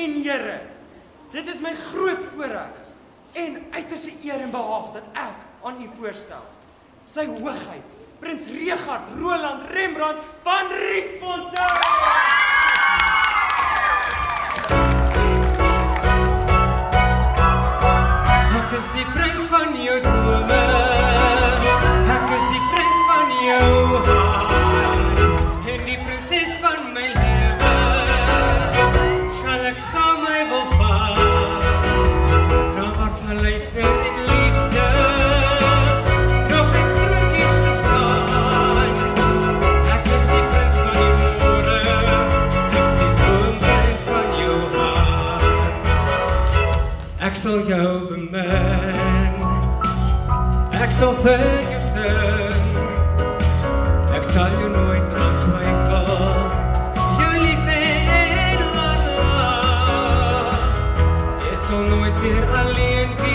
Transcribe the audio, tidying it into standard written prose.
en here, dit is my groot voorreg en uiterste eer en behaag dat ek aan u voorstel. Sy hoogheid, Prins Richard Roland Rembrandt van Rietfontein. Ek is die prins van jou drome, ek is die prins van jou hart, en die prinses van my lewe, sal ek saam my wil vat, na wat my luister en liefde, nog in sprookjies bestaan, ek is die prins van die môre, ek is die droomprins van jou hart, ek sal jou bemin, ek sal vir jou sing, ek sal jou nooit laat twyfel, jou lief en laat laat, jy sal nooit weer alleen wees.